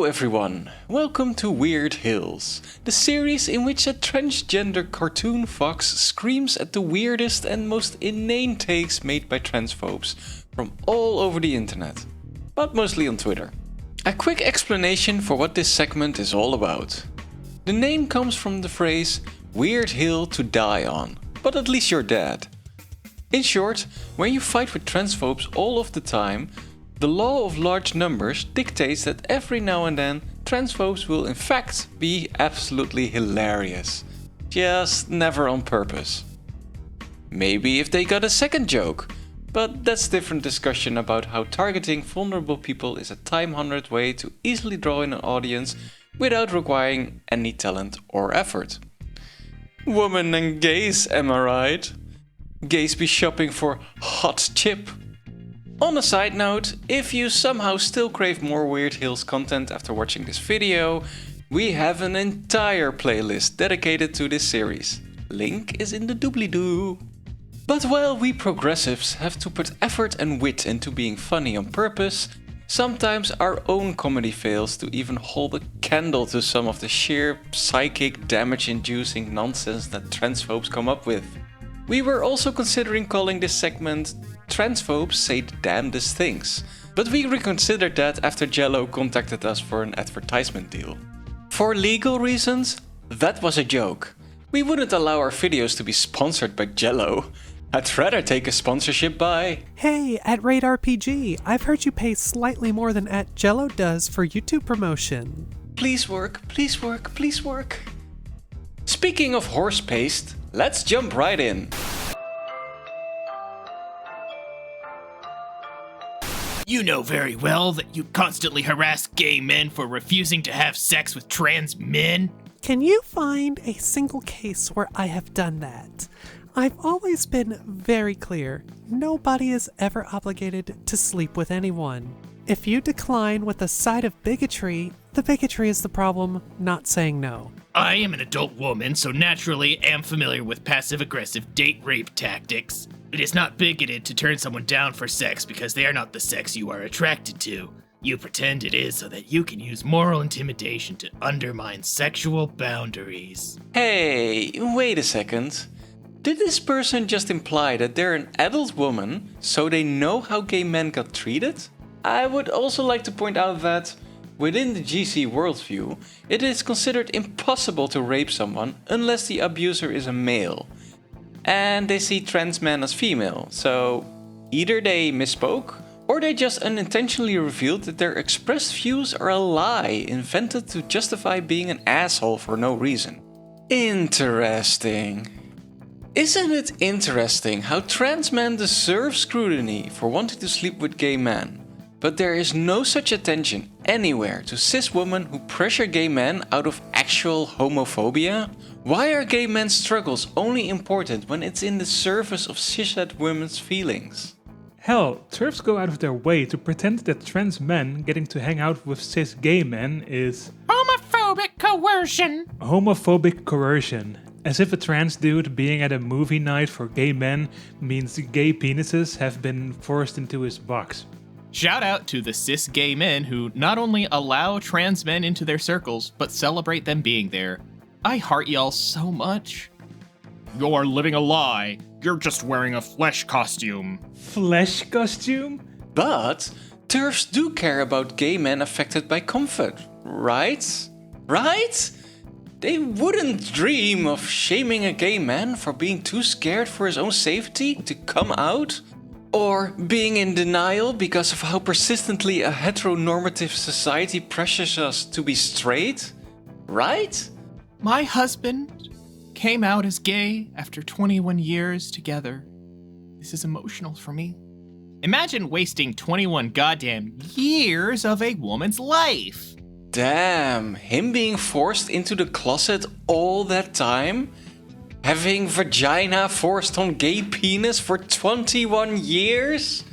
everyone, welcome to Weird Hills, the series in which a transgender cartoon fox screams at the weirdest and most inane takes made by transphobes from all over the internet, but mostly on Twitter. A quick explanation for what this segment is all about. The name comes from the phrase "weird hill to die on", but at least you're dead. In short, when you fight with transphobes all of the time, the law of large numbers dictates that every now and then transphobes will in fact be absolutely hilarious. Just never on purpose. Maybe if they got a second joke, but that's a different discussion about how targeting vulnerable people is a time-honored way to easily draw in an audience without requiring any talent or effort. Women and gays, am I right? Gays be shopping for hot chip. On a side note, if you somehow still crave more Weird Hills content after watching this video, we have an entire playlist dedicated to this series. Link is in the doobly-doo. But while we progressives have to put effort and wit into being funny on purpose, sometimes our own comedy fails to even hold a candle to some of the sheer psychic damage-inducing nonsense that transphobes come up with. We were also considering calling this segment "Transphobes Say the Damnedest Things", but we reconsidered that after Jello contacted us for an advertisement deal. For legal reasons, that was a joke. We wouldn't allow our videos to be sponsored by Jello. I'd rather take a sponsorship by... Hey, at Raid RPG, I've heard you pay slightly more than @Jello does for YouTube promotion. Please work, please work, please work. Speaking of horse paste, let's jump right in. You know very well that you constantly harass gay men for refusing to have sex with trans men. Can you find a single case where I have done that? I've always been very clear. Nobody is ever obligated to sleep with anyone. If you decline with a side of bigotry, the bigotry is the problem, not saying no. I am an adult woman, so naturally am familiar with passive-aggressive date rape tactics. It is not bigoted to turn someone down for sex because they are not the sex you are attracted to. You pretend it is so that you can use moral intimidation to undermine sexual boundaries. Hey, wait a second. Did this person just imply that they're an adult woman, so they know how gay men got treated? I would also like to point out that, within the GC worldview, it is considered impossible to rape someone unless the abuser is a male. And they see trans men as female, so either they misspoke, or they just unintentionally revealed that their expressed views are a lie invented to justify being an asshole for no reason. Interesting. Isn't it interesting how trans men deserve scrutiny for wanting to sleep with gay men? But there is no such attention anywhere to cis women who pressure gay men out of actual homophobia? Why are gay men's struggles only important when it's in the service of cishet women's feelings? Hell, TERFs go out of their way to pretend that trans men getting to hang out with cis gay men is Homophobic coercion! Homophobic coercion. As if a trans dude being at a movie night for gay men means gay penises have been forced into his box. Shout out to the cis gay men who not only allow trans men into their circles, but celebrate them being there. I heart y'all so much. You're living a lie. You're just wearing a flesh costume. Flesh costume? But TERFs do care about gay men affected by comfort, right? Right? They wouldn't dream of shaming a gay man for being too scared for his own safety to come out? Or being in denial because of how persistently a heteronormative society pressures us to be straight? Right? My husband came out as gay after 21 years together. This is emotional for me. Imagine wasting 21 goddamn years of a woman's life. Damn, him being forced into the closet all that time? Having vagina forced on gay penis for 21 years?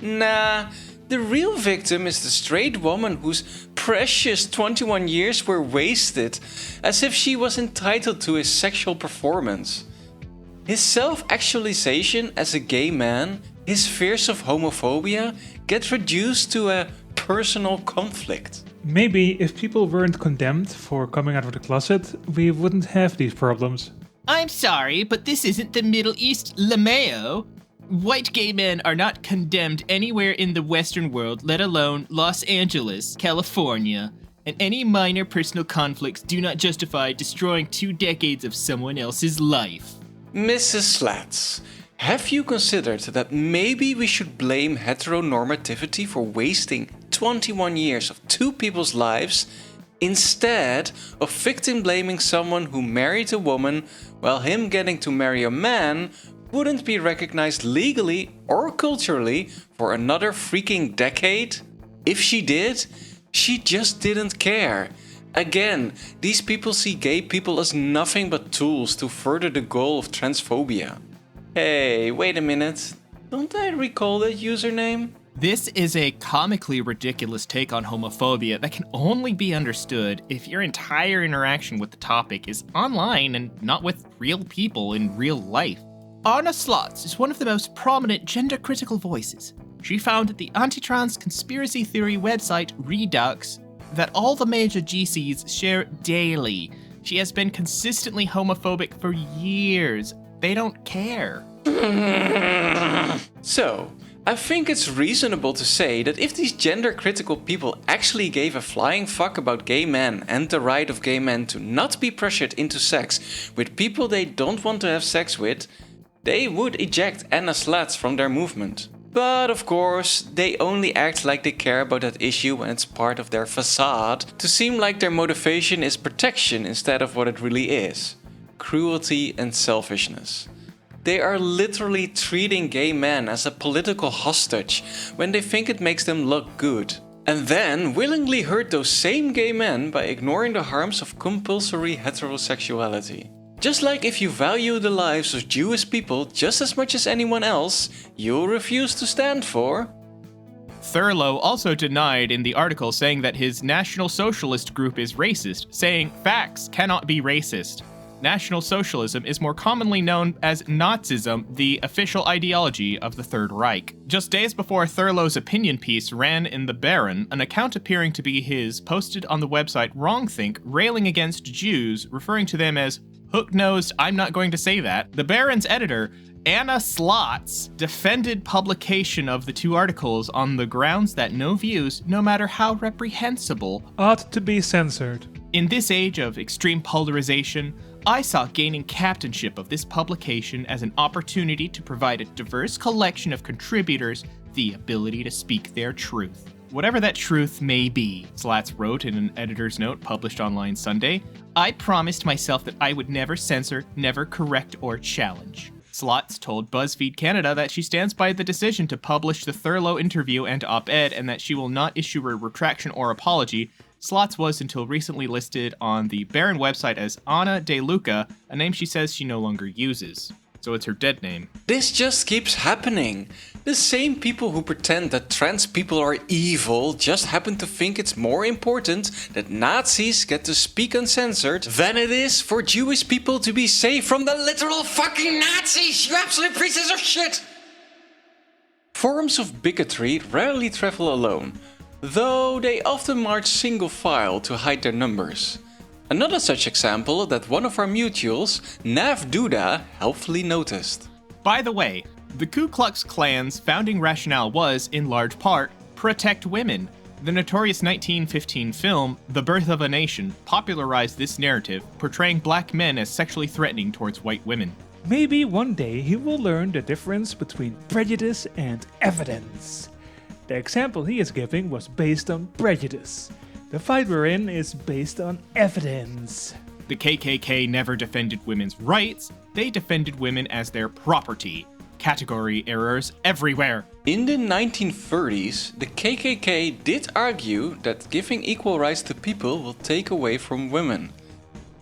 Nah, the real victim is the straight woman whose precious 21 years were wasted, as if she was entitled to his sexual performance. His self-actualization as a gay man, his fears of homophobia, get reduced to a personal conflict. Maybe if people weren't condemned for coming out of the closet, we wouldn't have these problems. I'm sorry, but this isn't the Middle East, LeMayo. White gay men are not condemned anywhere in the Western world, let alone Los Angeles, California. And any minor personal conflicts do not justify destroying 2 decades of someone else's life. Mrs. Slatz, have you considered that maybe we should blame heteronormativity for wasting 21 years of 2 people's lives instead of victim blaming someone who married a woman while him getting to marry a man wouldn't be recognized legally or culturally for another freaking decade? If she did, she just didn't care. Again, these people see gay people as nothing but tools to further the goal of transphobia. Hey, wait a minute. Don't I recall that username? This is a comically ridiculous take on homophobia that can only be understood if your entire interaction with the topic is online and not with real people in real life. Anna Slatz is one of the most prominent gender-critical voices. She founded the anti-trans conspiracy theory website Redux that all the major GCs share daily. She has been consistently homophobic for years. They don't care. So, I think it's reasonable to say that if these gender-critical people actually gave a flying fuck about gay men and the right of gay men to not be pressured into sex with people they don't want to have sex with, they would eject Anna Slatz from their movement. But of course, they only act like they care about that issue when it's part of their facade to seem like their motivation is protection instead of what it really is: cruelty and selfishness. They are literally treating gay men as a political hostage when they think it makes them look good. And then willingly hurt those same gay men by ignoring the harms of compulsory heterosexuality. Just like if you value the lives of Jewish people just as much as anyone else, you'll refuse to stand for. Thurlow also denied in the article saying that his National Socialist group is racist, saying facts cannot be racist. National Socialism is more commonly known as Nazism, the official ideology of the Third Reich. Just days before Thurlow's opinion piece ran in the Baron, an account appearing to be his posted on the website Wrongthink, railing against Jews, referring to them as hook-nosed, I'm not going to say that. The Baron's editor, Anna Slatz, defended publication of the 2 articles on the grounds that no views, no matter how reprehensible, Ought to be censored. In this age of extreme polarization, I saw gaining captainship of this publication as an opportunity to provide a diverse collection of contributors the ability to speak their truth. Whatever that truth may be, Slatz wrote in an editor's note published online Sunday, I promised myself that I would never censor, never correct or challenge. Slatz told BuzzFeed Canada that she stands by the decision to publish the Thurlow interview and op-ed and that she will not issue a retraction or apology. Slatz was until recently listed on the Baron website as Anna De Luca, a name she says she no longer uses. So it's her dead name. This just keeps happening. The same people who pretend that trans people are evil just happen to think it's more important that Nazis get to speak uncensored than it is for Jewish people to be safe from the literal fucking Nazis, you absolute pieces of shit! Forms of bigotry rarely travel alone, though they often march single file to hide their numbers. Another such example that one of our mutuals, Nav Duda, helpfully noticed. By the way, the Ku Klux Klan's founding rationale was, in large part, protect women. The notorious 1915 film, The Birth of a Nation, popularized this narrative, portraying black men as sexually threatening towards white women. Maybe one day he will learn the difference between prejudice and evidence. The example he is giving was based on prejudice. The fight we're in is based on evidence. The KKK never defended women's rights, they defended women as their property. Category errors everywhere. In the 1930s, the KKK did argue that giving equal rights to people will take away from women.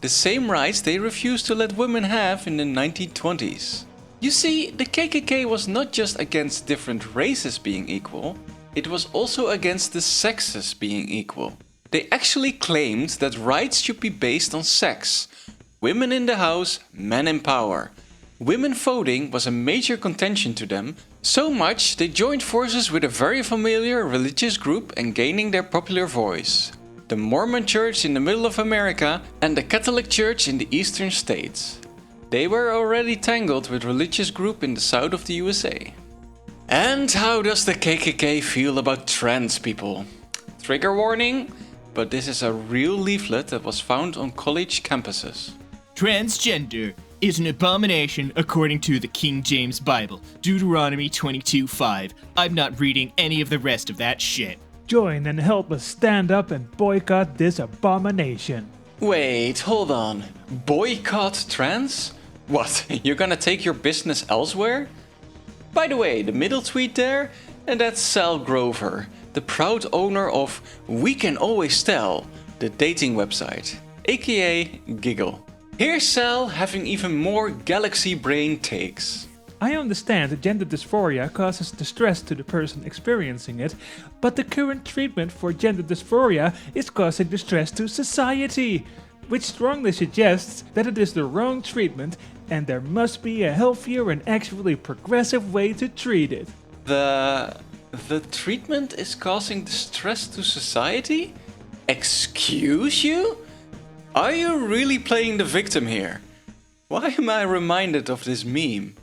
The same rights they refused to let women have in the 1920s. You see, the KKK was not just against different races being equal, it was also against the sexes being equal. They actually claimed that rights should be based on sex. Women in the house, men in power. Women voting was a major contention to them, so much they joined forces with a very familiar religious group and gaining their popular voice. the Mormon Church in the middle of America, and the Catholic Church in the eastern states. They were already tangled with religious groups in the south of the USA. And how does the KKK feel about trans people? Trigger warning, but this is a real leaflet that was found on college campuses. Transgender is an abomination according to the King James Bible, Deuteronomy 22:5. I'm not reading any of the rest of that shit. Join and help us stand up and boycott this abomination. Wait, hold on. Boycott trans? What, you're gonna take your business elsewhere? By the way, the middle tweet there, and that's Sal Grover, the proud owner of We Can Always Tell, the dating website, aka Giggle. Here's Sal having even more galaxy brain takes. I understand that gender dysphoria causes distress to the person experiencing it, but the current treatment for gender dysphoria is causing distress to society, which strongly suggests that it is the wrong treatment and there must be a healthier and actually progressive way to treat it. The treatment is causing distress to society? Excuse you? Are you really playing the victim here? Why am I reminded of this meme?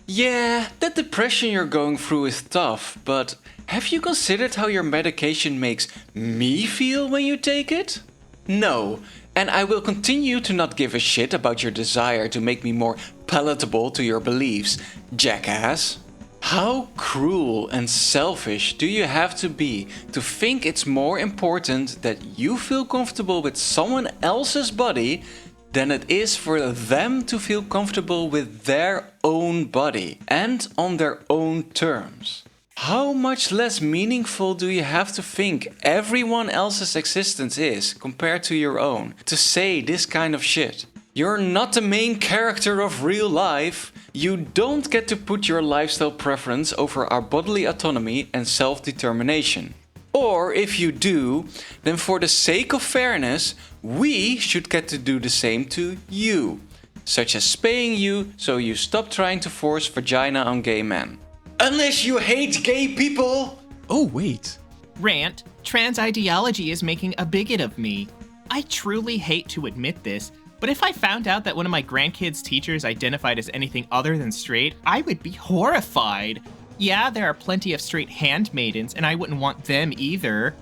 Yeah, that depression you're going through is tough, but have you considered how your medication makes me feel when you take it? No, and I will continue to not give a shit about your desire to make me more palatable to your beliefs, jackass. How cruel and selfish do you have to be to think it's more important that you feel comfortable with someone else's body than it is for them to feel comfortable with their own body and on their own terms? How much less meaningful do you have to think everyone else's existence is compared to your own to say this kind of shit? You're not the main character of real life. You don't get to put your lifestyle preference over our bodily autonomy and self-determination. Or if you do, then for the sake of fairness, we should get to do the same to you, such as spaying you so you stop trying to force vagina on gay men. Unless you hate gay people! Oh, wait. Rant, trans ideology is making a bigot of me. I truly hate to admit this, but if I found out that one of my grandkids' teachers identified as anything other than straight, I would be horrified. Yeah, there are plenty of straight handmaidens, and I wouldn't want them either.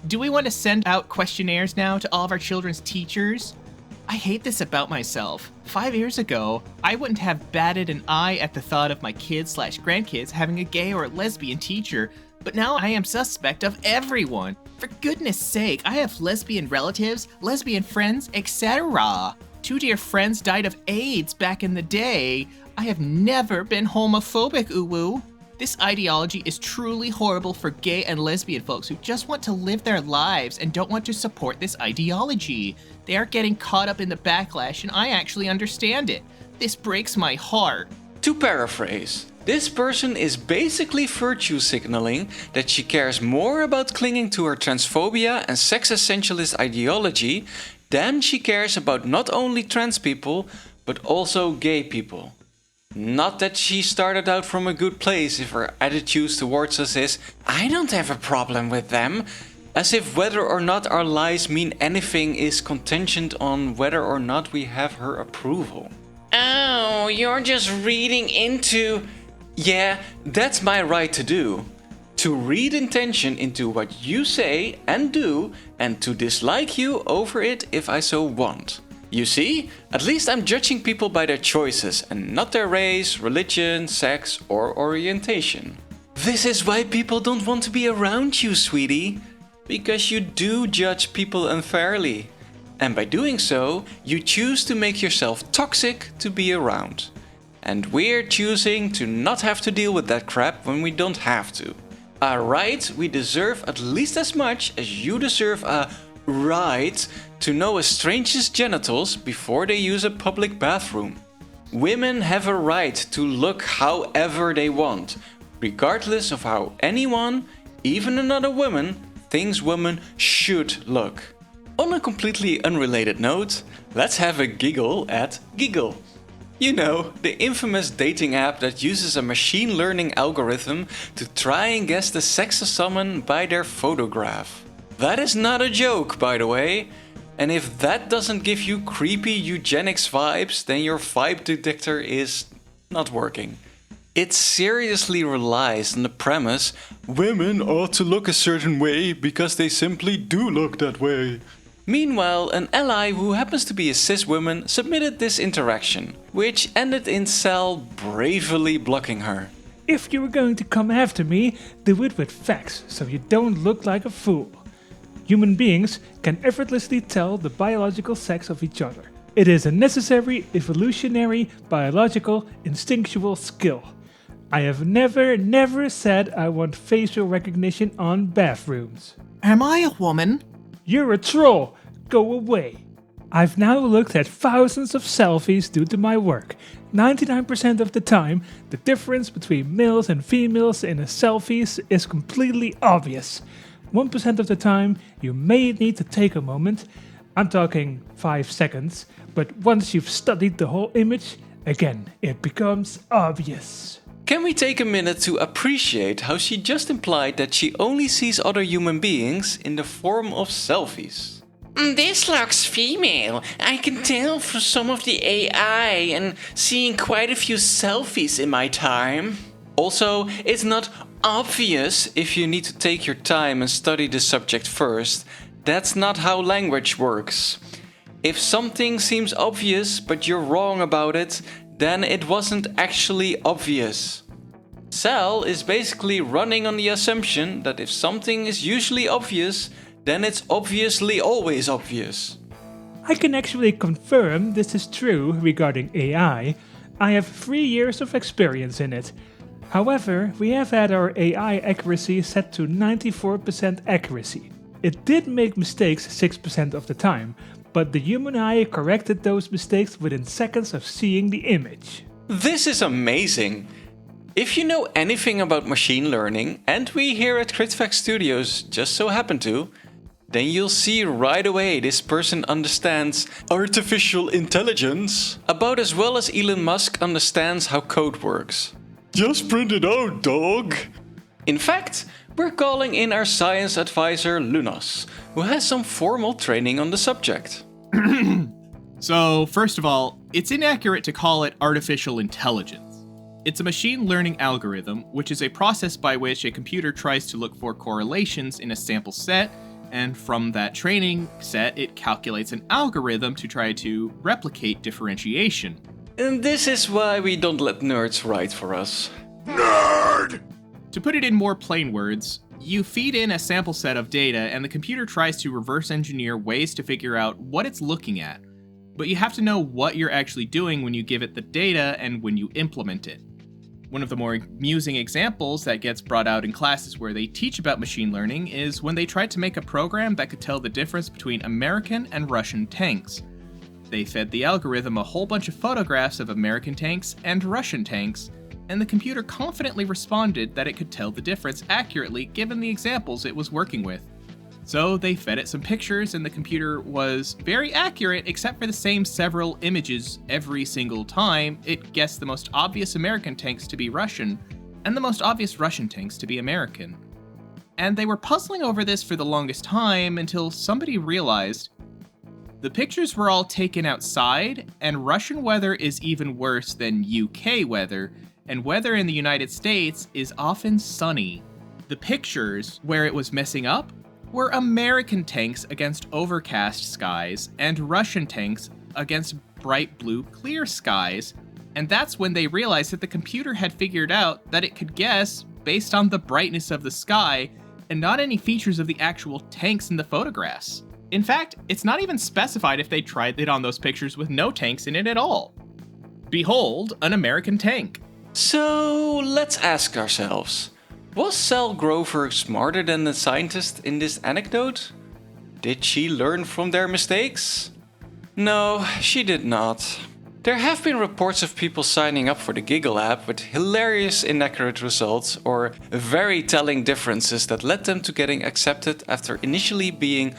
Do we want to send out questionnaires now to all of our children's teachers? I hate this about myself. 5 years ago, I wouldn't have batted an eye at the thought of my kids/grandkids having a gay or lesbian teacher, but now I am suspect of everyone. For goodness sake, I have lesbian relatives, lesbian friends, etc. 2 dear friends died of AIDS back in the day. I have never been homophobic, uwu. This ideology is truly horrible for gay and lesbian folks who just want to live their lives and don't want to support this ideology. They are getting caught up in the backlash and I actually understand it. This breaks my heart. To paraphrase, this person is basically virtue signaling that she cares more about clinging to her transphobia and sex essentialist ideology than she cares about not only trans people, but also gay people. Not that she started out from a good place if her attitude towards us is, I don't have a problem with them, as if whether or not our lies mean anything is contingent on whether or not we have her approval. Oh, you're just reading into... Yeah, that's my right to do. To read intention into what you say and do, and to dislike you over it if I so want. You see, at least I'm judging people by their choices and not their race, religion, sex or orientation. This is why people don't want to be around you, sweetie. Because you do judge people unfairly. And by doing so, you choose to make yourself toxic to be around. And we're choosing to not have to deal with that crap when we don't have to. A right we deserve at least as much as you deserve a right to know a stranger's genitals before they use a public bathroom. Women have a right to look however they want, regardless of how anyone, even another woman, thinks women should look. On a completely unrelated note, let's have a giggle at Giggle. You know, the infamous dating app that uses a machine learning algorithm to try and guess the sex of someone by their photograph. That is not a joke, by the way. And if that doesn't give you creepy eugenics vibes, then your vibe detector is not working. It seriously relies on the premise women ought to look a certain way because they simply do look that way. Meanwhile, an ally who happens to be a cis woman submitted this interaction, which ended in Sal bravely blocking her. If you were going to come after me, do it with facts, so you don't look like a fool. Human beings can effortlessly tell the biological sex of each other. It is a necessary, evolutionary, biological, instinctual skill. I have never said I want facial recognition on bathrooms. Am I a woman? You're a troll. Go away. I've now looked at thousands of selfies due to my work. 99% of the time, the difference between males and females in a selfies is completely obvious. 1% of the time, you may need to take a moment, I'm talking 5 seconds, but once you've studied the whole image, again, it becomes obvious. Can we take a minute to appreciate how she just implied that she only sees other human beings in the form of selfies? This looks female. I can tell from some of the AI and seeing quite a few selfies in my time. Also, it's not obvious if you need to take your time and study the subject first. That's not how language works. If something seems obvious but you're wrong about it, then it wasn't actually obvious. Sal is basically running on the assumption that if something is usually obvious, then it's obviously always obvious. I can actually confirm this is true regarding AI. I have 3 years of experience in it. However, we have had our AI accuracy set to 94% accuracy. It did make mistakes 6% of the time, but the human eye corrected those mistakes within seconds of seeing the image. This is amazing! If you know anything about machine learning, and we here at CritFacts Studios just so happen to, then you'll see right away this person understands artificial intelligence about as well as Elon Musk understands how code works. Just print it out, dog! In fact, we're calling in our science advisor Lunos, who has some formal training on the subject. So, first of all, it's inaccurate to call it artificial intelligence. It's a machine learning algorithm, which is a process by which a computer tries to look for correlations in a sample set, and from that training set, it calculates an algorithm to try to replicate differentiation. And this is why we don't let nerds write for us. Nerd! To put it in more plain words, you feed in a sample set of data and the computer tries to reverse engineer ways to figure out what it's looking at. But you have to know what you're actually doing when you give it the data and when you implement it. One of the more amusing examples that gets brought out in classes where they teach about machine learning is when they tried to make a program that could tell the difference between American and Russian tanks. They fed the algorithm a whole bunch of photographs of American tanks and Russian tanks, and the computer confidently responded that it could tell the difference accurately given the examples it was working with. So they fed it some pictures and the computer was very accurate except for the same several images every single time. It guessed the most obvious American tanks to be Russian and the most obvious Russian tanks to be American. And they were puzzling over this for the longest time until somebody realized the pictures were all taken outside and Russian weather is even worse than UK weather, and weather in the United States is often sunny. The pictures where it was messing up were American tanks against overcast skies and Russian tanks against bright blue clear skies, and that's when they realized that the computer had figured out that it could guess based on the brightness of the sky and not any features of the actual tanks in the photographs. In fact, it's not even specified if they tried it on those pictures with no tanks in it at all. Behold, an American tank. So let's ask ourselves, was Sal Grover smarter than the scientist in this anecdote? Did she learn from their mistakes? No, she did not. There have been reports of people signing up for the Giggle app with hilarious inaccurate results or very telling differences that led them to getting accepted after initially being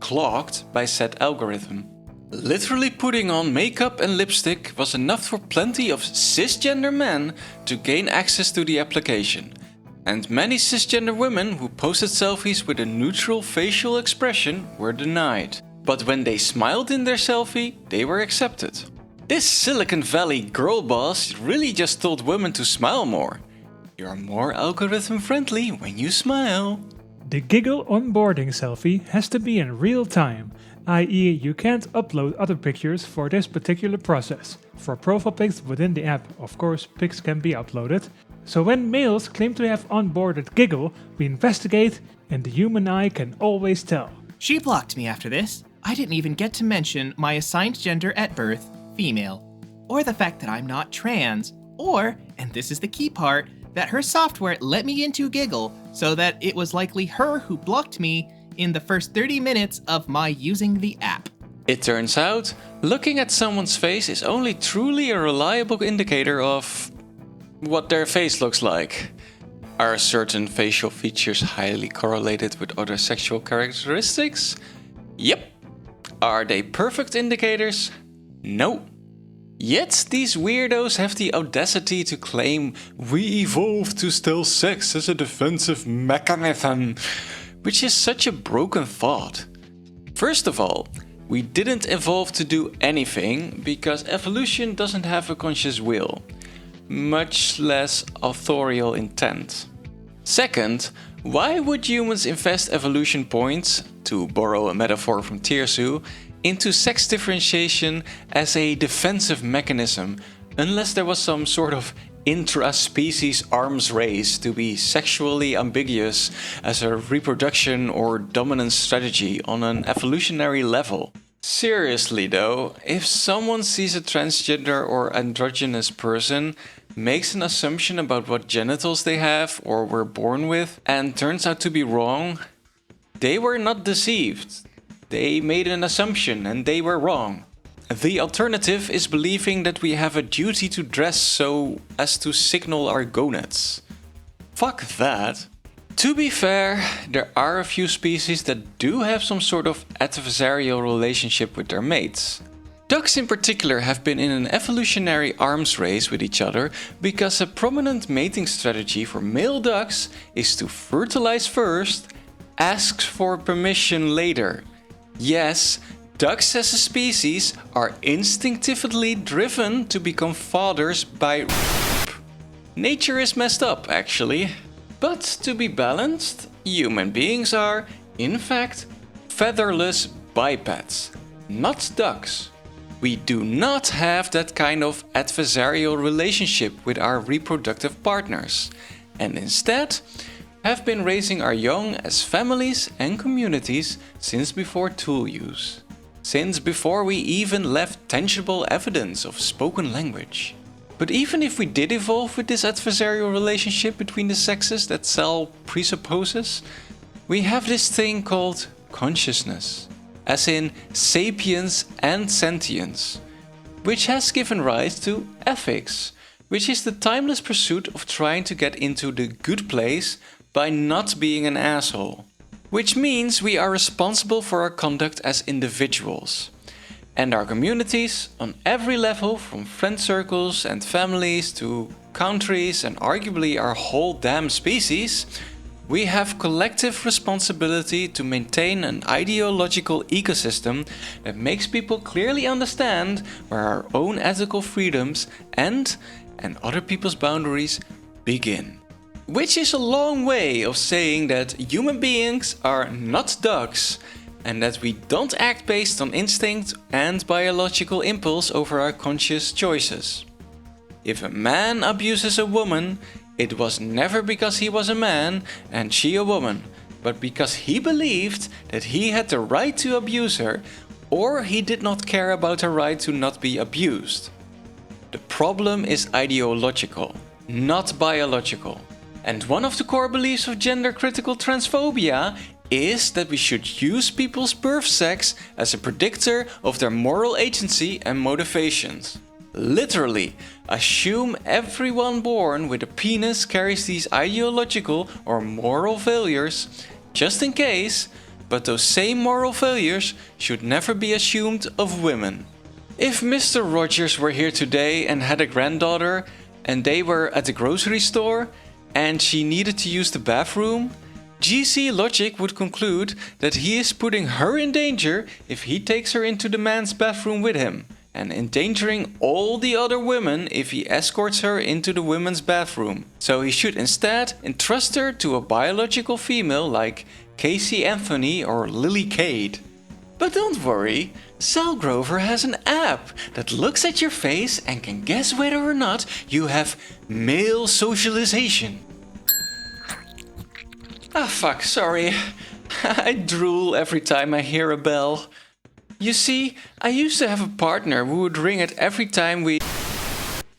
clogged by said algorithm. Literally putting on makeup and lipstick was enough for plenty of cisgender men to gain access to the application. And many cisgender women who posted selfies with a neutral facial expression were denied. But when they smiled in their selfie, they were accepted. This Silicon Valley girl boss really just told women to smile more. You're more algorithm friendly when you smile. The Giggle onboarding selfie has to be in real time, i.e. you can't upload other pictures for this particular process. For profile pics within the app, of course, pics can be uploaded. So when males claim to have onboarded Giggle, we investigate and the human eye can always tell. She blocked me after this. I didn't even get to mention my assigned gender at birth, female, or the fact that I'm not trans, or, and this is the key part, that her software let me into Giggle so that it was likely her who blocked me in the first 30 minutes of my using the app. It turns out, looking at someone's face is only truly a reliable indicator of what their face looks like. Are certain facial features highly correlated with other sexual characteristics? Yep. Are they perfect indicators? No. Yet these weirdos have the audacity to claim we evolved to steal sex as a defensive mechanism, which is such a broken thought. First of all, we didn't evolve to do anything because evolution doesn't have a conscious will, much less authorial intent. Second, why would humans invest evolution points, to borrow a metaphor from Tirsu, into sex differentiation as a defensive mechanism, unless there was some sort of intra-species arms race to be sexually ambiguous as a reproduction or dominance strategy on an evolutionary level? Seriously though, if someone sees a transgender or androgynous person, makes an assumption about what genitals they have or were born with, and turns out to be wrong, they were not deceived. They made an assumption and they were wrong. The alternative is believing that we have a duty to dress so as to signal our gonads. Fuck that. To be fair, there are a few species that do have some sort of adversarial relationship with their mates. Ducks in particular have been in an evolutionary arms race with each other because a prominent mating strategy for male ducks is to fertilize first, ask for permission later. Yes, ducks as a species are instinctively driven to become fathers by Nature is messed up, actually. But to be balanced, human beings are, in fact, featherless bipeds, not ducks. We do not have that kind of adversarial relationship with our reproductive partners, and instead have been raising our young as families and communities since before tool use. Since before we even left tangible evidence of spoken language. But even if we did evolve with this adversarial relationship between the sexes that Sal presupposes, we have this thing called consciousness, as in sapience and sentience, which has given rise to ethics, which is the timeless pursuit of trying to get into the good place by not being an asshole. Which means we are responsible for our conduct as individuals. And our communities, on every level, from friend circles and families to countries and arguably our whole damn species, we have collective responsibility to maintain an ideological ecosystem that makes people clearly understand where our own ethical freedoms end and other people's boundaries begin. Which is a long way of saying that human beings are not ducks and that we don't act based on instinct and biological impulse over our conscious choices. If a man abuses a woman, it was never because he was a man and she a woman, but because he believed that he had the right to abuse her, or he did not care about her right to not be abused. The problem is ideological, not biological. And one of the core beliefs of gender-critical transphobia is that we should use people's birth sex as a predictor of their moral agency and motivations. Literally, assume everyone born with a penis carries these ideological or moral failures, just in case, but those same moral failures should never be assumed of women. If Mr. Rogers were here today and had a granddaughter, and they were at the grocery store, and she needed to use the bathroom, GC logic would conclude that he is putting her in danger if he takes her into the man's bathroom with him, and endangering all the other women if he escorts her into the women's bathroom. So he should instead entrust her to a biological female like Casey Anthony or Lily Cade. But don't worry, Sal Grover has an app that looks at your face and can guess whether or not you have male socialization. Ah fuck, sorry. I drool every time I hear a bell. You see, I used to have a partner who would ring it every time we...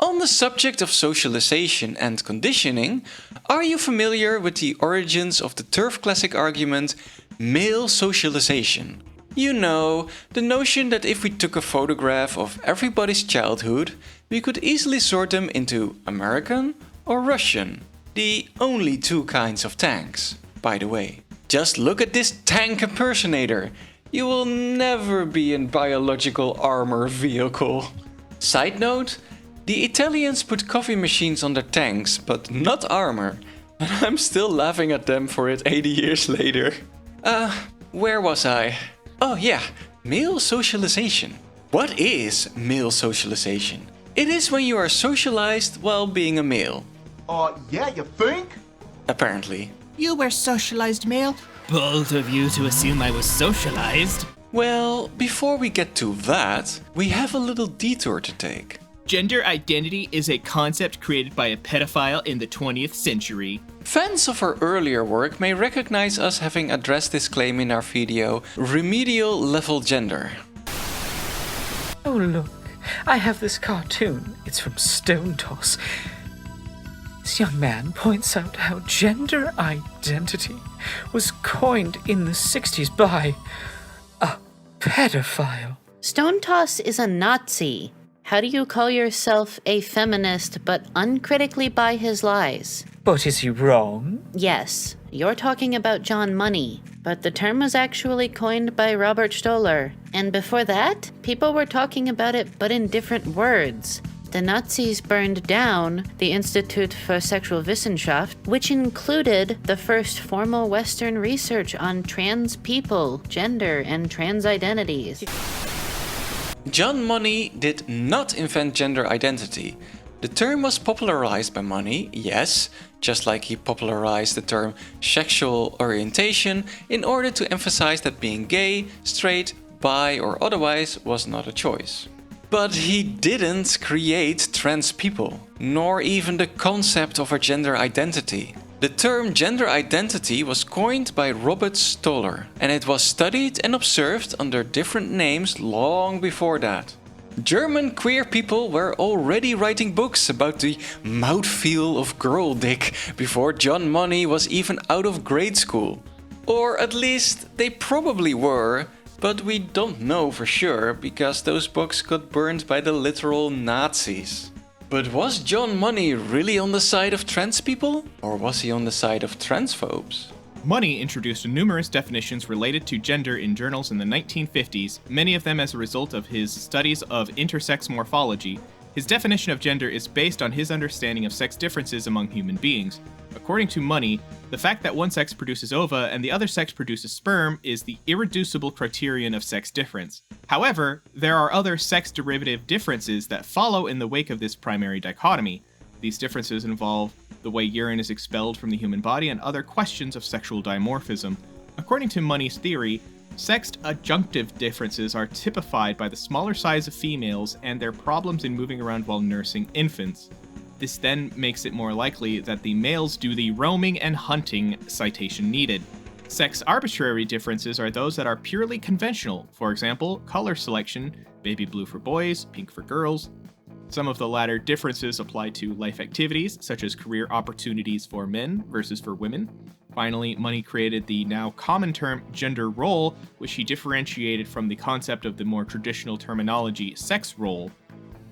On the subject of socialization and conditioning, are you familiar with the origins of the turf classic argument male socialization? You know, the notion that if we took a photograph of everybody's childhood, we could easily sort them into American or Russian. The only two kinds of tanks, by the way. Just look at this tank impersonator. You will never be in biological armor vehicle. Side note, the Italians put coffee machines on their tanks, but not armor. And I'm still laughing at them for it 80 years later. Where was I? Oh yeah, male socialization. What is male socialization? It is when you are socialized while being a male. Yeah, you think? Apparently. You were socialized male? Bold of you to assume I was socialized. Well, before we get to that, we have a little detour to take. Gender identity is a concept created by a pedophile in the 20th century. Fans of our earlier work may recognize us having addressed this claim in our video, Remedial Level Gender. Oh look, I have this cartoon. It's from Stone Toss. This young man points out how gender identity was coined in the 60s by a pedophile. Stone Toss is a Nazi. How do you call yourself a feminist but uncritically buy his lies? But is he wrong? Yes, you're talking about John Money, but the term was actually coined by Robert Stoller. And before that, people were talking about it but in different words. The Nazis burned down the Institute for Sexual Wissenschaft, which included the first formal Western research on trans people, gender, and trans identities. John Money did not invent gender identity. The term was popularized by Money, yes, just like he popularized the term sexual orientation in order to emphasize that being gay, straight, bi or otherwise was not a choice. But he didn't create trans people, nor even the concept of a gender identity. The term gender identity was coined by Robert Stoller, and it was studied and observed under different names long before that. German queer people were already writing books about the mouthfeel of girl dick before John Money was even out of grade school. Or at least they probably were, but we don't know for sure because those books got burned by the literal Nazis. But was John Money really on the side of trans people? Or was he on the side of transphobes? Money introduced numerous definitions related to gender in journals in the 1950s, many of them as a result of his studies of intersex morphology. His definition of gender is based on his understanding of sex differences among human beings. According to Money, the fact that one sex produces ova and the other sex produces sperm is the irreducible criterion of sex difference. However, there are other sex derivative differences that follow in the wake of this primary dichotomy. These differences involve the way urine is expelled from the human body and other questions of sexual dimorphism. According to Money's theory, sex adjunctive differences are typified by the smaller size of females and their problems in moving around while nursing infants. This then makes it more likely that the males do the roaming and hunting citation needed. Sex arbitrary differences are those that are purely conventional, for example, color selection, baby blue for boys, pink for girls. Some of the latter differences apply to life activities, such as career opportunities for men versus for women. Finally, Money created the now common term gender role, which he differentiated from the concept of the more traditional terminology sex role.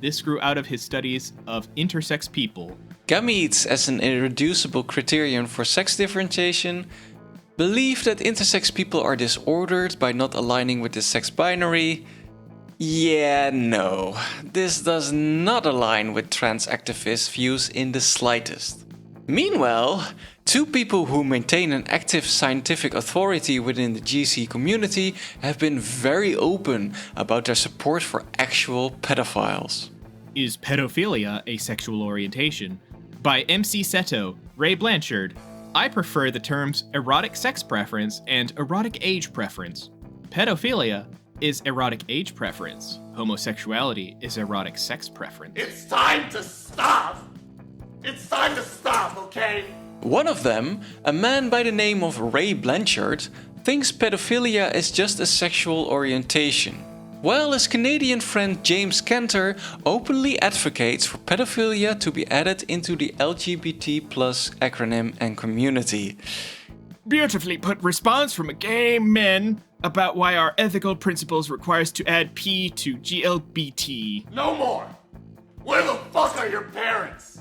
This grew out of his studies of intersex people. Gametes, as an irreducible criterion for sex differentiation, believe that intersex people are disordered by not aligning with the sex binary. Yeah, no. This does not align with trans activist views in the slightest. Meanwhile, two people who maintain an active scientific authority within the GC community have been very open about their support for actual pedophiles. Is pedophilia a sexual orientation? By MC Seto, Ray Blanchard. I prefer the terms erotic sex preference and erotic age preference. Pedophilia is erotic age preference. Homosexuality is erotic sex preference. It's time to stop! It's time to stop, okay? One of them, a man by the name of Ray Blanchard, thinks pedophilia is just a sexual orientation, while his Canadian friend James Cantor openly advocates for pedophilia to be added into the LGBT+ acronym and community. Beautifully put response from a gay men about why our ethical principles require us to add P to GLBT. No more! Where the fuck are your parents?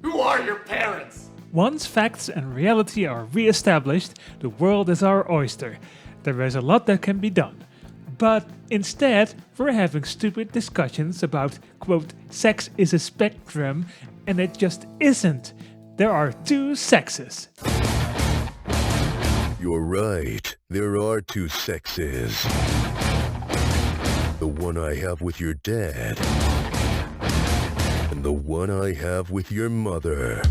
Who are your parents? Once facts and reality are re-established, the world is our oyster. There is a lot that can be done. But instead, we're having stupid discussions about, quote, sex is a spectrum, and it just isn't. There are two sexes. You're right. There are two sexes. The one I have with your dad, and the one I have with your mother.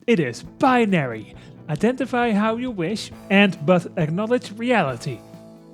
It is binary. Identify how you wish, but acknowledge reality.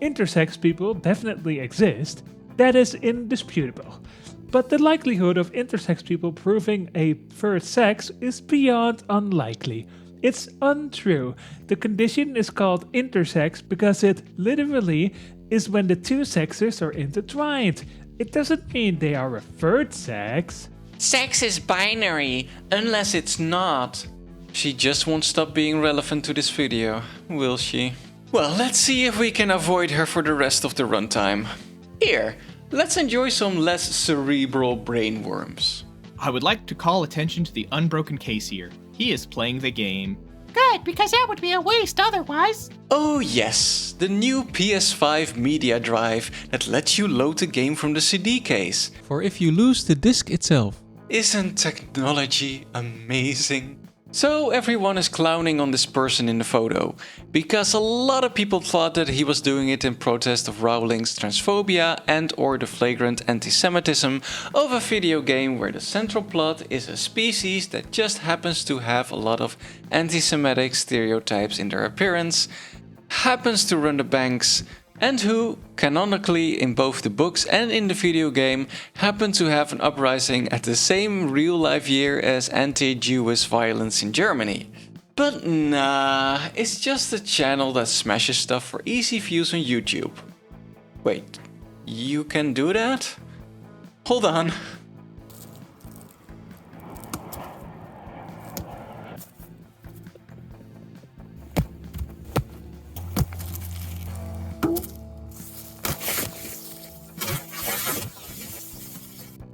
Intersex people definitely exist. That is indisputable. But the likelihood of intersex people proving a third sex is beyond unlikely. It's untrue. The condition is called intersex because it literally is when the two sexes are intertwined. It doesn't mean they are a third sex. Sex is binary, unless it's not. She just won't stop being relevant to this video, will she? Well, let's see if we can avoid her for the rest of the runtime. Here, let's enjoy some less cerebral brainworms. I would like to call attention to the unbroken case here. He is playing the game. Good, because that would be a waste otherwise. Oh yes, the new PS5 media drive that lets you load the game from the CD case. For if you lose the disc itself. Isn't technology amazing? So everyone is clowning on this person in the photo, because a lot of people thought that he was doing it in protest of Rowling's transphobia and or the flagrant anti-Semitism of a video game where the central plot is a species that just happens to have a lot of anti-Semitic stereotypes in their appearance, happens to run the banks, and who, canonically in both the books and in the video game, happen to have an uprising at the same real-life year as anti-Jewish violence in Germany. But nah, it's just a channel that smashes stuff for easy views on YouTube. Wait, you can do that? Hold on.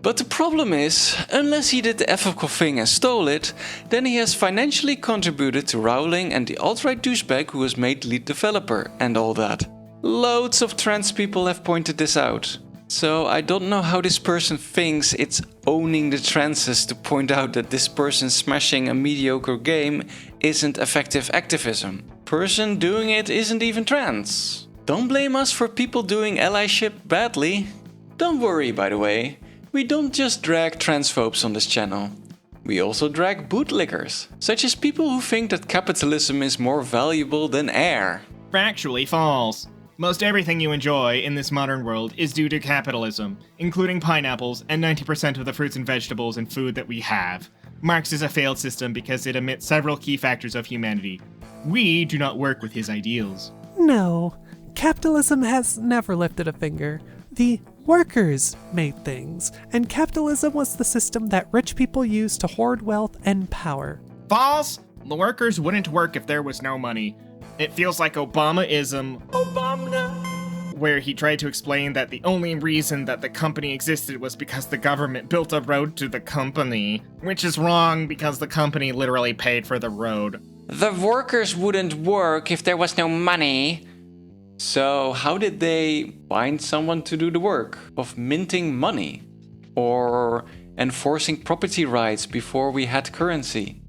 But the problem is, unless he did the ethical thing and stole it, then he has financially contributed to Rowling and the alt-right douchebag who was made lead developer and all that. Loads of trans people have pointed this out. So I don't know how this person thinks it's owning the transes to point out that this person smashing a mediocre game isn't effective activism. Person doing it isn't even trans. Don't blame us for people doing allyship badly. Don't worry, by the way. We don't just drag transphobes on this channel. We also drag bootlickers, such as people who think that capitalism is more valuable than air. Factually false. Most everything you enjoy in this modern world is due to capitalism, including pineapples and 90% of the fruits and vegetables and food that we have. Marx is a failed system because it omits several key factors of humanity. We do not work with his ideals. No, capitalism has never lifted a finger. The workers made things, and capitalism was the system that rich people used to hoard wealth and power. False! The workers wouldn't work if there was no money. It feels like Obama-ism. Where he tried to explain that the only reason that the company existed was because the government built a road to the company, which is wrong because the company literally paid for the road. The workers wouldn't work if there was no money. So how did they find someone to do the work of minting money? Or enforcing property rights before we had currency.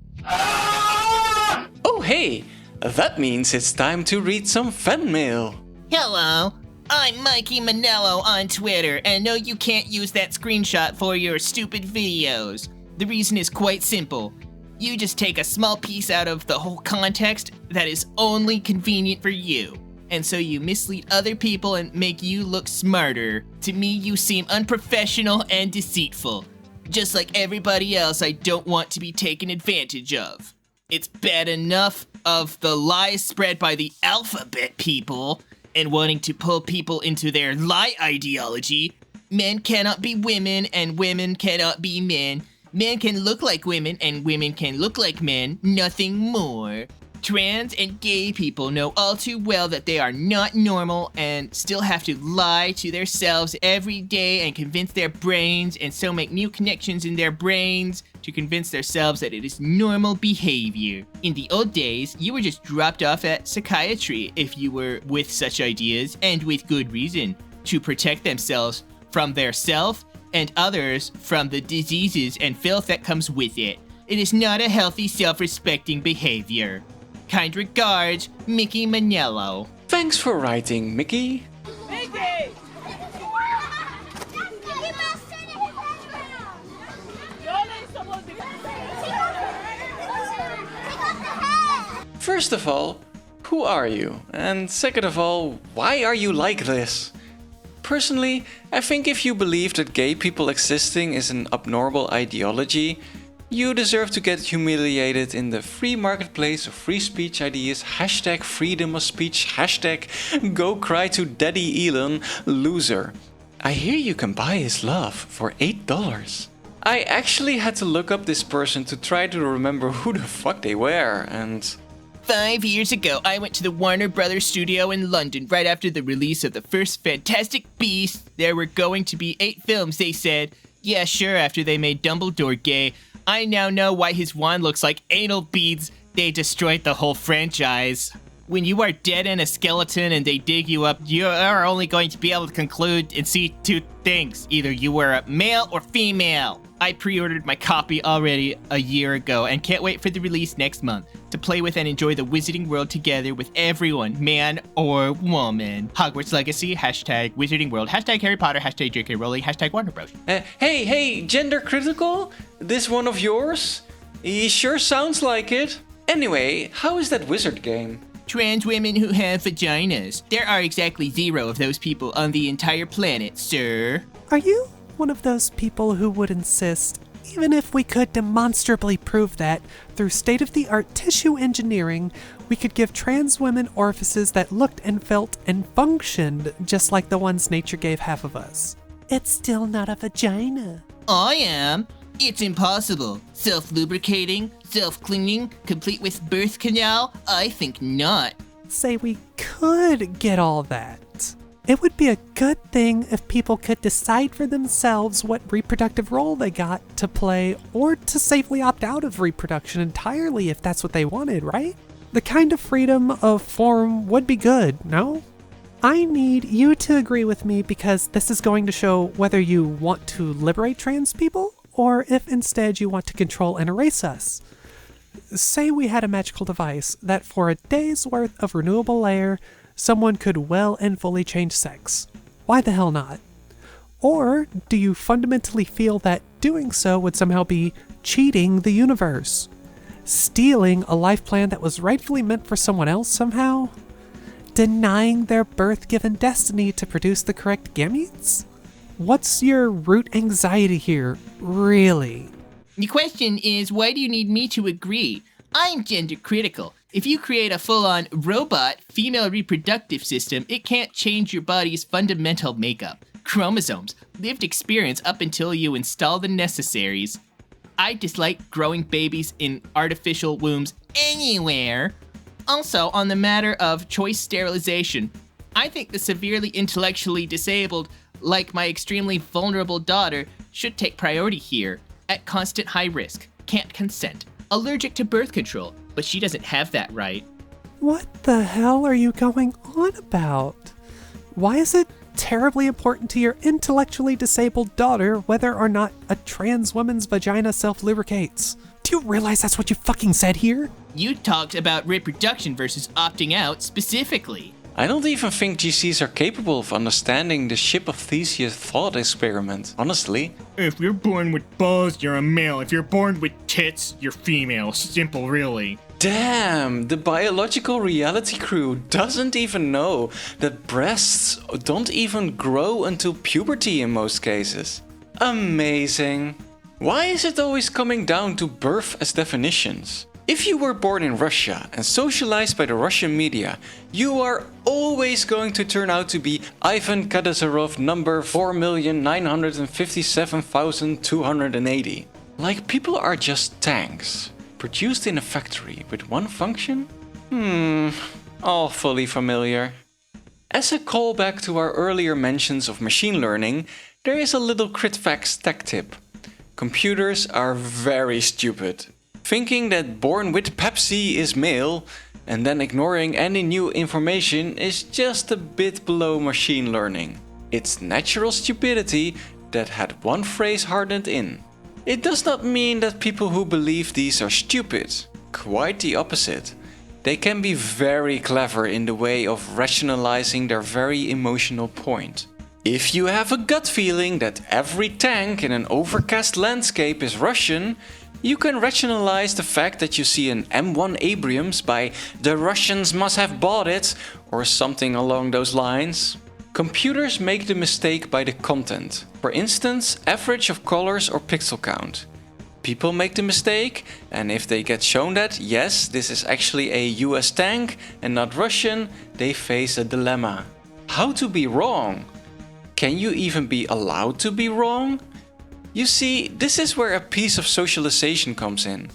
Oh hey, that means it's time to read some fan mail. Hello, I'm Mikey Manello on Twitter, and no, you can't use that screenshot for your stupid videos. The reason is quite simple. You just take a small piece out of the whole context that is only convenient for you. And so you mislead other people and make you look smarter. To me, you seem unprofessional and deceitful. Just like everybody else, I don't want to be taken advantage of. It's bad enough of the lies spread by the alphabet people and wanting to pull people into their lie ideology. Men cannot be women and women cannot be men. Men can look like women and women can look like men, nothing more. Trans and gay people know all too well that they are not normal and still have to lie to themselves every day and convince their brains and so make new connections in their brains to convince themselves that it is normal behavior. In the old days, you were just dropped off at psychiatry if you were with such ideas, and with good reason, to protect themselves from their self and others from the diseases and filth that comes with it. It is not a healthy, self-respecting behavior. Kind regards, Mickey Manello. Thanks for writing, Mickey. Mickey! First of all, who are you? And second of all, why are you like this? Personally, I think if you believe that gay people existing is an abnormal ideology, you deserve to get humiliated in the free marketplace of free speech ideas, hashtag freedom of speech, hashtag go cry to Daddy Elon, loser. I hear you can buy his love for $8. I actually had to look up this person to try to remember who the fuck they were, and... 5 years ago, I went to the Warner Brothers studio in London right after the release of the first Fantastic Beasts. There were going to be 8 films, they said. Yeah, sure, after they made Dumbledore gay. I now know why his wand looks like anal beads. They destroyed the whole franchise. When you are dead and a skeleton and they dig you up, you are only going to be able to conclude and see 2 things. Either you were a male or female. I pre-ordered my copy already a year ago and can't wait for the release next month to play with and enjoy the Wizarding World together with everyone, man or woman. Hogwarts Legacy, hashtag Wizarding World, hashtag Harry Potter, hashtag JK Rowling, hashtag Warner Bros. Hey, gender critical? This one of yours? He sure sounds like it. Anyway, how is that wizard game? Trans women who have vaginas. There are exactly 0 of those people on the entire planet, sir. Are you one of those people who would insist, even if we could demonstrably prove that, through state-of-the-art tissue engineering, we could give trans women orifices that looked and felt and functioned just like the ones nature gave half of us? It's still not a vagina. I am. It's impossible. Self-lubricating, self-cleaning, complete with birth canal? I think not. Say we could get all that. It would be a good thing if people could decide for themselves what reproductive role they got to play, or to safely opt out of reproduction entirely if that's what they wanted, right? The kind of freedom of form would be good, no? I need you to agree with me because this is going to show whether you want to liberate trans people, or if instead you want to control and erase us. Say we had a magical device that for a day's worth of renewable layer, someone could well and fully change sex. Why the hell not? Or do you fundamentally feel that doing so would somehow be cheating the universe? Stealing a life plan that was rightfully meant for someone else somehow? Denying their birth-given destiny to produce the correct gametes? What's your root anxiety here, really? The question is, why do you need me to agree? I'm gender critical. If you create a full-on robot female reproductive system, it can't change your body's fundamental makeup. Chromosomes, lived experience up until you install the necessaries. I dislike growing babies in artificial wombs anywhere. Also, on the matter of choice sterilization, I think the severely intellectually disabled, like my extremely vulnerable daughter, should take priority here. At constant high risk, can't consent, allergic to birth control, but she doesn't have that right. What the hell are you going on about? Why is it terribly important to your intellectually disabled daughter whether or not a trans woman's vagina self-lubricates. Do you realize that's what you fucking said here? You talked about reproduction versus opting out specifically. I don't even think GCs are capable of understanding the ship of Theseus thought experiment, honestly. If you're born with balls, you're a male. If you're born with tits, you're female. Simple, really. Damn, the biological reality crew doesn't even know that breasts don't even grow until puberty in most cases. Amazing. Why is it always coming down to birth as definitions? If you were born in Russia and socialized by the Russian media, you are always going to turn out to be Ivan Kadazarov number 4,957,280. Like people are just tanks, produced in a factory with one function? All fully familiar. As a callback to our earlier mentions of machine learning, there is a little CritFacts tech tip. Computers are very stupid. Thinking that born with Pepsi is male and then ignoring any new information is just a bit below machine learning. It's natural stupidity that had one phrase hardened in. It does not mean that people who believe these are stupid. Quite the opposite. They can be very clever in the way of rationalizing their very emotional point. If you have a gut feeling that every tank in an overcast landscape is Russian, you can rationalize the fact that you see an M1 Abrams by "the Russians must have bought it" or something along those lines. Computers make the mistake by the content. For instance, average of colors or pixel count. People make the mistake, and if they get shown that, yes, this is actually a US tank and not Russian, they face a dilemma. How to be wrong? Can you even be allowed to be wrong? You see, this is where a piece of socialization comes in.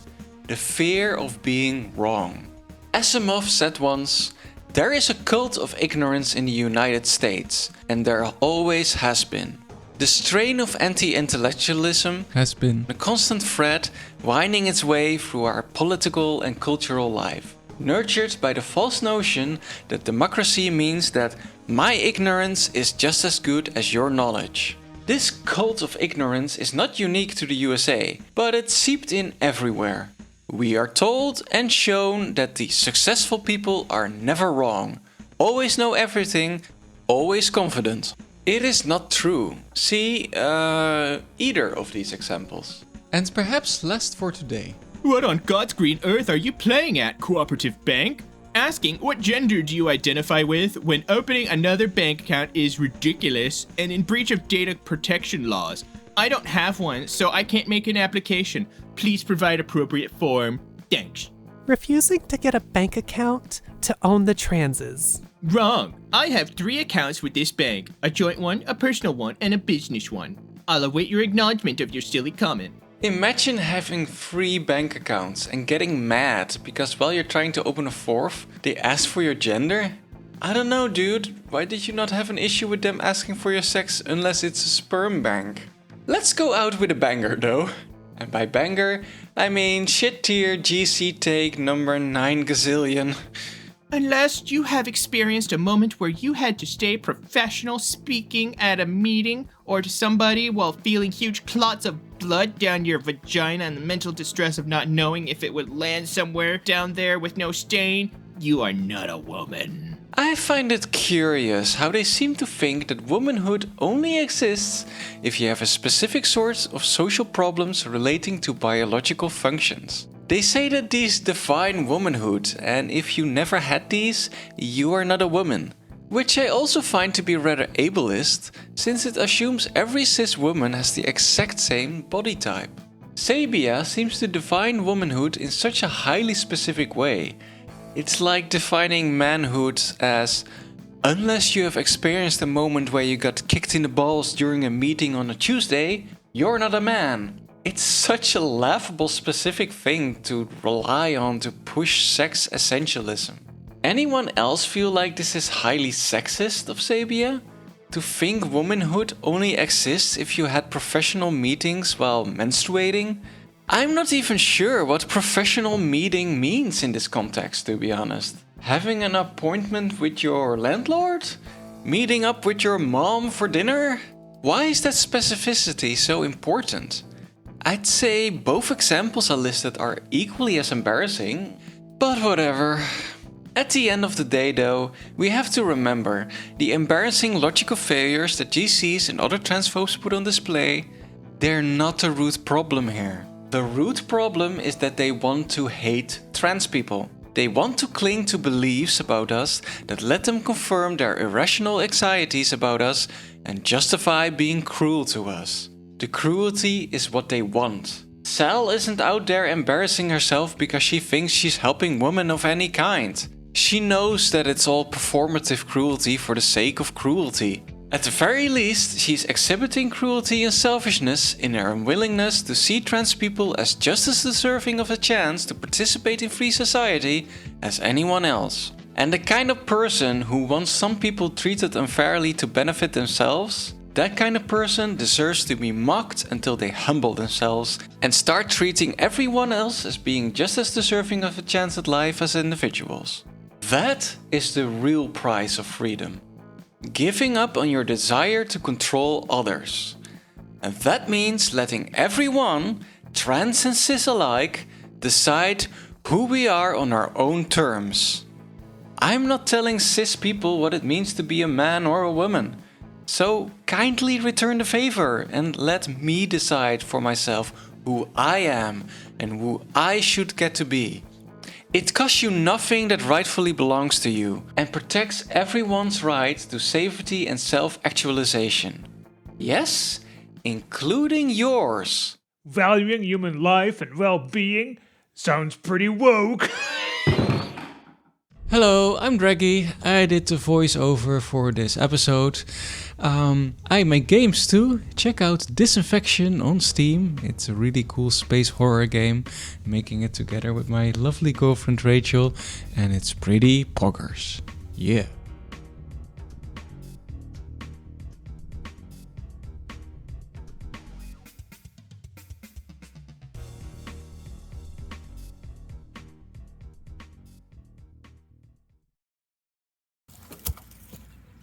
The fear of being wrong. Asimov said once, "There is a cult of ignorance in the United States, and there always has been. The strain of anti-intellectualism Has been. a constant thread winding its way through our political and cultural life, nurtured by the false notion that democracy means that my ignorance is just as good as your knowledge." This cult of ignorance is not unique to the USA, but it seeped in everywhere. We are told and shown that the successful people are never wrong, always know everything, always confident. It is not true. See, either of these examples. And perhaps last for today. What on God's green earth are you playing at, Cooperative Bank? Asking what gender do you identify with when opening another bank account is ridiculous and in breach of data protection laws. I don't have one, so I can't make an application. Please provide appropriate form. Thanks. Refusing to get a bank account to own the transes. Wrong. I have 3 accounts with this bank. A joint one, a personal one, and a business one. I'll await your acknowledgement of your silly comment. Imagine having 3 bank accounts and getting mad because while you're trying to open a 4th, they ask for your gender? I don't know, dude. Why did you not have an issue with them asking for your sex unless it's a sperm bank? Let's go out with a banger though. And by banger, I mean shit tier GC take number 9 gazillion. Unless you have experienced a moment where you had to stay professional speaking at a meeting or to somebody while feeling huge clots of blood down your vagina and the mental distress of not knowing if it would land somewhere down there with no stain, you are not a woman. I find it curious how they seem to think that womanhood only exists if you have a specific sort of social problems relating to biological functions. They say that these define womanhood, and if you never had these, you are not a woman. Which I also find to be rather ableist, since it assumes every cis woman has the exact same body type. Sabia seems to define womanhood in such a highly specific way. It's like defining manhood as, unless you have experienced a moment where you got kicked in the balls during a meeting on a Tuesday, you're not a man. It's such a laughable specific thing to rely on to push sex essentialism. Anyone else feel like this is highly sexist of Sabia? To think womanhood only exists if you had professional meetings while menstruating? I'm not even sure what professional meeting means in this context, to be honest. Having an appointment with your landlord? Meeting up with your mom for dinner? Why is that specificity so important? I'd say both examples I listed are equally as embarrassing, but whatever. At the end of the day though, we have to remember the embarrassing logical failures that GCs and other transphobes put on display, they're not the root problem here. The root problem is that they want to hate trans people. They want to cling to beliefs about us that let them confirm their irrational anxieties about us and justify being cruel to us. The cruelty is what they want. Sal isn't out there embarrassing herself because she thinks she's helping women of any kind. She knows that it's all performative cruelty for the sake of cruelty. At the very least, she's exhibiting cruelty and selfishness in her unwillingness to see trans people as just as deserving of a chance to participate in free society as anyone else. And the kind of person who wants some people treated unfairly to benefit themselves, that kind of person deserves to be mocked until they humble themselves and start treating everyone else as being just as deserving of a chance at life as individuals. That is the real price of freedom. Giving up on your desire to control others. And that means letting everyone, trans and cis alike, decide who we are on our own terms. I'm not telling cis people what it means to be a man or a woman. So kindly return the favor and let me decide for myself who I am and who I should get to be. It costs you nothing that rightfully belongs to you and protects everyone's right to safety and self-actualization. Yes, including yours. Valuing human life and well-being sounds pretty woke. Hello, I'm Draggie. I did the voiceover for this episode. I make games too. Check out Disinfection on Steam. It's a really cool space horror game. I'm making it together with my lovely girlfriend Rachel, and it's pretty poggers. Yeah.